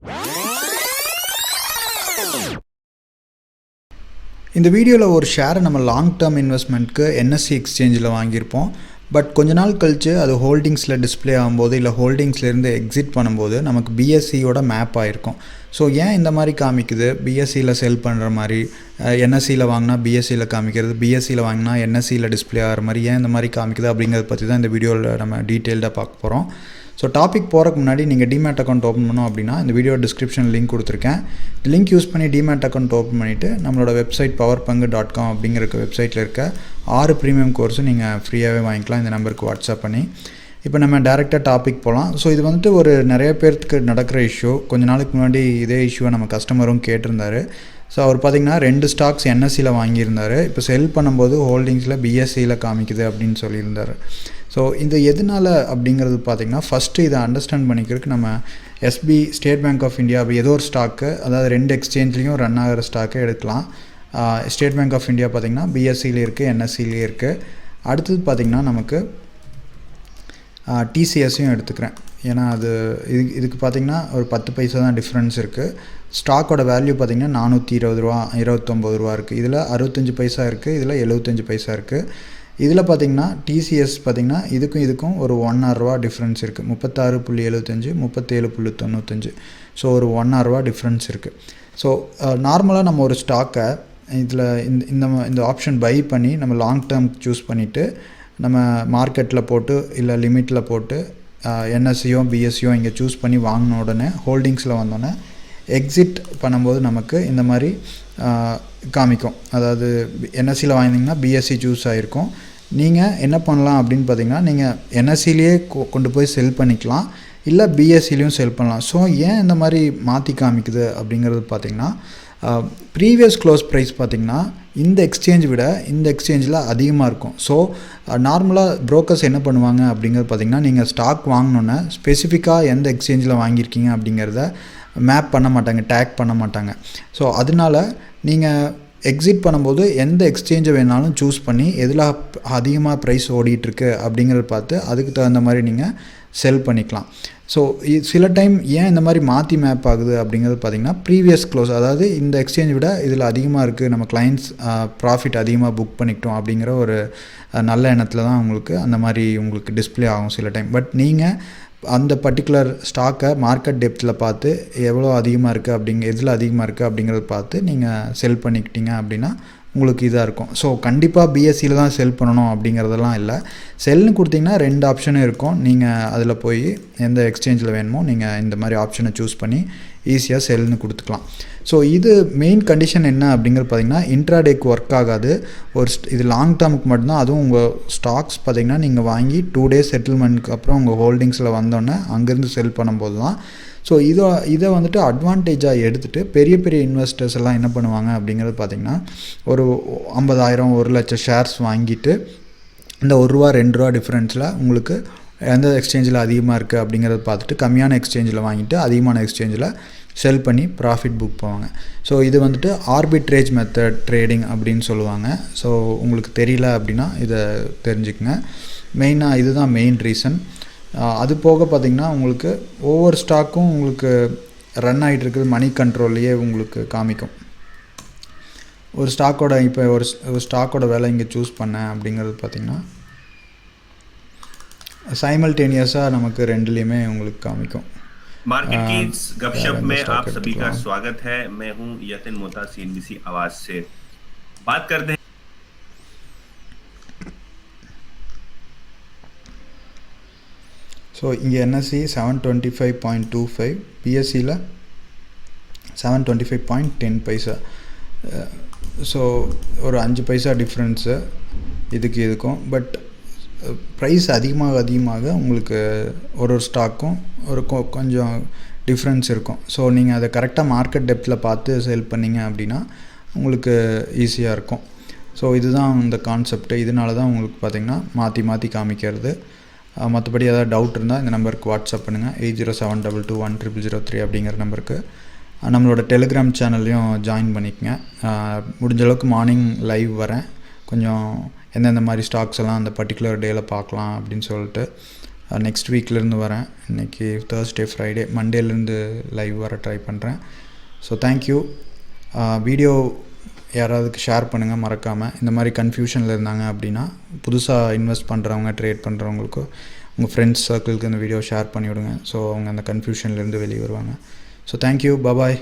இந்த வீடியோவில் ஒரு ஷேரை நம்ம லாங் டேர்ம் இன்வெஸ்ட்மெண்ட்க்கு NSE எக்ஸ்சேஞ்சில் வாங்கியிருப்போம். பட் கொஞ்ச நாள் கழித்து அது ஹோல்டிங்ஸில் டிஸ்பிளே ஆகும்போது இல்லை ஹோல்டிங்ஸ்லேருந்து எக்ஸிட் பண்ணும்போது நமக்கு BSEயோட மேப் ஆகிருக்கும். ஸோ ஏன் இந்த மாதிரி காமிக்குது, BSEயில் செல் பண்ணுற மாதிரி, NSEயில் வாங்கினா BSEயில் காமிக்கிறது, BSEயில் வாங்கினா NSEயில் டிஸ்பிளே ஆகிற மாதிரி ஏன் இந்த மாதிரி காமிக்குது அப்படிங்கிறத பற்றி தான் இந்த வீடியோவில் நம்ம டீட்டெயில்டாக பார்க்க போகிறோம். ஸோ டாபிக் போகிறக்கு முன்னாடி நீங்கள் DEMAT அக்கௌண்ட் ஓப்பன் பண்ணோம் அப்படின்னா இந்த வீடியோ டிஸ்கிரிப்ஷன் லிங்க் கொடுத்துருக்கேன். லிங்க் யூஸ் பண்ணி DEMAT அக்கௌண்ட் ஓப்பன் பண்ணிவிட்டு நம்மளோட வெப்சைட் powerpangu.com அப்படிங்கிற வெப்சைட்டில் இருக்க 6 ப்ரீமியம் கோர்ஸும் நீங்கள் ஃப்ரீயாகவே வாங்கிக்கலாம் இந்த நம்பருக்கு வாட்ஸ்அப் பண்ணி. இப்போ நம்ம டேரெக்டாக டாபிக் போகலாம். ஸோ இது வந்துட்டு ஒரு நிறைய பேர்த்துக்கு நடக்கிற இஷ்யூ. கொஞ்ச நாளுக்கு முன்னாடி இதே இஷ்யூவை நம்ம கஸ்டமரும் கேட்டிருந்தார். ஸோ அவர் பார்த்திங்கன்னா 2 ஸ்டாக்ஸ் NSEயில் வாங்கியிருந்தார். இப்போ செல் பண்ணும்போது ஹோல்டிங்ஸில் BSEயில் காமிக்குது அப்படின்னு சொல்லியிருந்தார். ஸோ இந்த எதனால் அப்படிங்கிறது பார்த்திங்கன்னா ஃபஸ்ட்டு இதை அண்டர்ஸ்டாண்ட் பண்ணிக்கிறதுக்கு நம்ம ஸ்டேட் பேங்க் ஆஃப் இந்தியா ஏதோ ஒரு ஸ்டாக்கு, அதாவது 2 எக்ஸ்சேஞ்ச்லேயும் ரன் ஆகிற ஸ்டாக்கை எடுக்கலாம். ஸ்டேட் பேங்க் ஆஃப் இந்தியா பார்த்திங்கன்னா BSEலேயே இருக்குது, NSEலேயே இருக்குது. அடுத்தது பார்த்திங்கன்னா நமக்கு TCSையும் எடுத்துக்கிறேன். ஏன்னா அது இதுக்கு பார்த்திங்கன்னா ஒரு 10 பைசா தான் டிஃப்ரென்ஸ் இருக்குது. ஸ்டாக்கோட வேல்யூ பார்த்திங்கன்னா 420 ரூபா 29 ரூபா இருக்குது. இதில் 65 பைசா இருக்குது, இதில் 75 பைசா இருக்குது. இதில் பார்த்திங்கன்னா TCS பார்த்திங்கன்னா இதுக்கும் ஒரு 1 ரூபா டிஃப்ரென்ஸ் இருக்குது. 36.75 37.95. ஸோ ஒரு 1 ரூபா டிஃப்ரென்ஸ் இருக்குது. ஸோ நார்மலாக நம்ம ஒரு ஸ்டாக்கை இதில் இந்த ஆப்ஷன் பை பண்ணி நம்ம லாங் டேர்ம் சூஸ் பண்ணிவிட்டு நம்ம மார்க்கெட்டில் போட்டு இல்லை லிமிட்டில் போட்டு NSEயோ BSEயோ இங்கே சூஸ் பண்ணி வாங்கின உடனே ஹோல்டிங்ஸில் வந்தோடனே எக்ஸிட் பண்ணும்போது நமக்கு இந்த மாதிரி காமிக்கும். அதாவது NSEயில் வாங்கினீங்கன்னா BSE சூஸ் ஆகிருக்கும். நீங்கள் என்ன பண்ணலாம் அப்படின்னு பார்த்தீங்கன்னா நீங்கள் NSEலேயே கொண்டு போய் செல் பண்ணிக்கலாம், இல்லை BSEலையும் செல் பண்ணலாம். ஸோ ஏன் இந்த மாதிரி மாற்றி காமிக்குது அப்படிங்கிறது பார்த்திங்கன்னா ப்ரீவியஸ் க்ளோஸ் ப்ரைஸ் பார்த்திங்கன்னா இந்த எக்ஸ்சேஞ்ச் விட இந்த எக்ஸ்சேஞ்சில் அதிகமாக இருக்கும். ஸோ நார்மலாக ப்ரோக்கர்ஸ் என்ன பண்ணுவாங்க அப்படிங்கிறது பார்த்திங்கன்னா நீங்கள் ஸ்டாக் வாங்கினோன்னே ஸ்பெசிஃபிக்காக எந்த எக்ஸ்சேஞ்சில் வாங்கியிருக்கீங்க அப்படிங்கிறத மேப் பண்ண மாட்டாங்க, டேக் பண்ண மாட்டாங்க. ஸோ அதனால நீங்கள் எக்ஸிட் பண்ணும்போது எந்த எக்ஸ்சேஞ்சை வேணாலும் சூஸ் பண்ணி எதில் அதிகமாக ப்ரைஸ் ஓடிட்டுருக்கு அப்படிங்கிறத பார்த்து அதுக்கு தகுந்த மாதிரி நீங்கள் செல் பண்ணிக்கலாம். ஸோ சில டைம் ஏன் இந்த மாதிரி மாற்றி மேப் ஆகுது அப்படிங்கிறது பார்த்திங்கன்னா ப்ரீவியஸ் க்ளோஸ், அதாவது இந்த எக்ஸ்சேஞ்ச் விட இதில் அதிகமாக இருக்குது, நம்ம கிளைண்ட்ஸ் ப்ராஃபிட் அதிகமாக புக் பண்ணிக்கிட்டோம் அப்படிங்கிற ஒரு நல்ல எண்ணத்தில் தான் அந்த மாதிரி உங்களுக்கு டிஸ்பிளே ஆகும் சில டைம். பட் நீங்கள் அந்த பர்டிகுலர் ஸ்டாக்கை மார்க்கெட் டெப்த்தில் பார்த்து எவ்வளோ அதிகமாக இருக்குது எதில் அதிகமாக இருக்குது அப்படிங்கிறத பார்த்து நீங்கள் செல் பண்ணிக்கிட்டீங்க அப்படின்னா உங்களுக்கு இதாக இருக்கும். ஸோ கண்டிப்பாக BSEயில் தான் செல் பண்ணணும் அப்படிங்கிறதெல்லாம் இல்லை. செல்னு கொடுத்திங்கன்னா 2 ஆப்ஷனும் இருக்கும். நீங்கள் அதில் போய் எந்த எக்ஸ்சேஞ்சில் வேணுமோ நீங்கள் இந்த மாதிரி ஆப்ஷனை சூஸ் பண்ணி ஈஸியாக செல்னு கொடுத்துக்கலாம். ஸோ இது மெயின் கண்டிஷன் என்ன அப்படிங்கிறது பார்த்திங்கன்னா இன்ட்ராடேக்கு ஒர்க் ஆகாது. இது லாங் டேர்முக்கு மட்டும்தான். அதுவும் உங்கள் ஸ்டாக்ஸ் பார்த்திங்கன்னா நீங்கள் வாங்கி 2 டேஸ் செட்டில்மெண்ட்டுக்கு அப்புறம் உங்கள் ஹோல்டிங்ஸில் வந்தோடனே அங்கேருந்து செல் பண்ணும்போது தான். ஸோ இதை வந்துட்டு அட்வான்டேஜாக எடுத்துகிட்டு பெரிய பெரிய இன்வெஸ்டர்ஸ் எல்லாம் என்ன பண்ணுவாங்க அப்படிங்கிறது பார்த்திங்கன்னா ஒரு 50,000 1 லட்சம் ஷேர்ஸ் வாங்கிட்டு இந்த 1 ரூபா 2 ரூபா டிஃப்ரென்ஸில் உங்களுக்கு எந்த எக்ஸ்சேஞ்சில் அதிகமாக இருக்குது அப்படிங்கிறத பார்த்துட்டு கம்மியான எக்ஸ்சேஞ்சில் வாங்கிட்டு அதிகமான எக்ஸ்சேஞ்சில் செல் பண்ணி ப்ராஃபிட் புக் போவாங்க. ஸோ இது வந்துட்டு ஆர்பிட்ரேஜ் மெத்தட் ட்ரேடிங் அப்படின்னு சொல்லுவாங்க. ஸோ உங்களுக்கு தெரியல அப்படின்னா இதை தெரிஞ்சுக்கங்க. மெயினாக இதுதான் மெயின் ரீசன். அது போக பார்த்திங்கன்னா உங்களுக்கு ஒவ்வொரு ஸ்டாக்கும் உங்களுக்கு ரன் ஆகிட்டு இருக்குது மணி கண்ட்ரோல்லையே உங்களுக்கு காமிக்கும். ஒரு ஸ்டாக்கோட இப்போ ஒரு ஸ்டாக்கோட வேலை இங்கே சூஸ் பண்ணேன் அப்படிங்கிறது பார்த்திங்கன்னா சைமல்டேனியஸாக நமக்கு 2லேயுமே உங்களுக்கு காமிக்கும். मार्केट की गपशप में आप सभी का स्वागत है. मैं हूं यतिन मोता CNBC आवाज से. बात करते हैं ஸோ இங்கே NSE 725.25, BSEயில் 725.10 பைசா. ஸோ ஒரு 5 பைசா டிஃப்ரென்ஸு இதுக்கும். பட் ப்ரைஸ் அதிகமாக உங்களுக்கு ஒரு ஸ்டாக்கும் கொஞ்சம் டிஃப்ரென்ஸ் இருக்கும். ஸோ நீங்கள் அதை கரெக்டாக மார்க்கெட் டெப்த்தில் பார்த்து செல் பண்ணிங்க அப்படின்னா உங்களுக்கு ஈஸியாக இருக்கும். ஸோ இதுதான் இந்த கான்செப்ட்டு. இதனால தான் உங்களுக்கு பார்த்திங்கன்னா மாற்றி காமிக்கிறது. மற்றபடி ஏதாவது டவுட் இருந்தால் இந்த நம்பருக்கு வாட்ஸ்அப் பண்ணுங்கள். 8072210003 அப்படிங்கிற நம்பருக்கு. நம்மளோட டெலிகிராம் சேனல்லையும் ஜாயின் பண்ணிக்கங்க. முடிஞ்ச அளவுக்கு மார்னிங் லைவ் வரேன். கொஞ்சம் எந்தெந்த மாதிரி ஸ்டாக்ஸ் எல்லாம் அந்த பர்டிகுலர் டேயில் பார்க்கலாம் அப்படின்னு சொல்லிட்டு நெக்ஸ்ட் வீக்லேருந்து வரேன். இன்றைக்கி Thursday Friday, மண்டேலேருந்து லைவ் வர ட்ரை பண்ணுறேன். So thank you. வீடியோ யாராவதுக்கு ஷேர் பண்ணுங்கள் மறக்காமல். இந்த மாதிரி கன்ஃபியூஷனில் இருந்தாங்க அப்படின்னா, புதுசாக இன்வெஸ்ட் பண்ணுறவங்க, ட்ரேட் பண்ணுறவங்களுக்கோ உங்கள் ஃப்ரெண்ட்ஸ் சர்க்கிளுக்கு இந்த வீடியோ ஷேர் பண்ணி விடுங்க. ஸோ அவங்க அந்த கன்ஃபியூஷன்லேருந்து வெளியே வருவாங்க. So thank you. பாய்.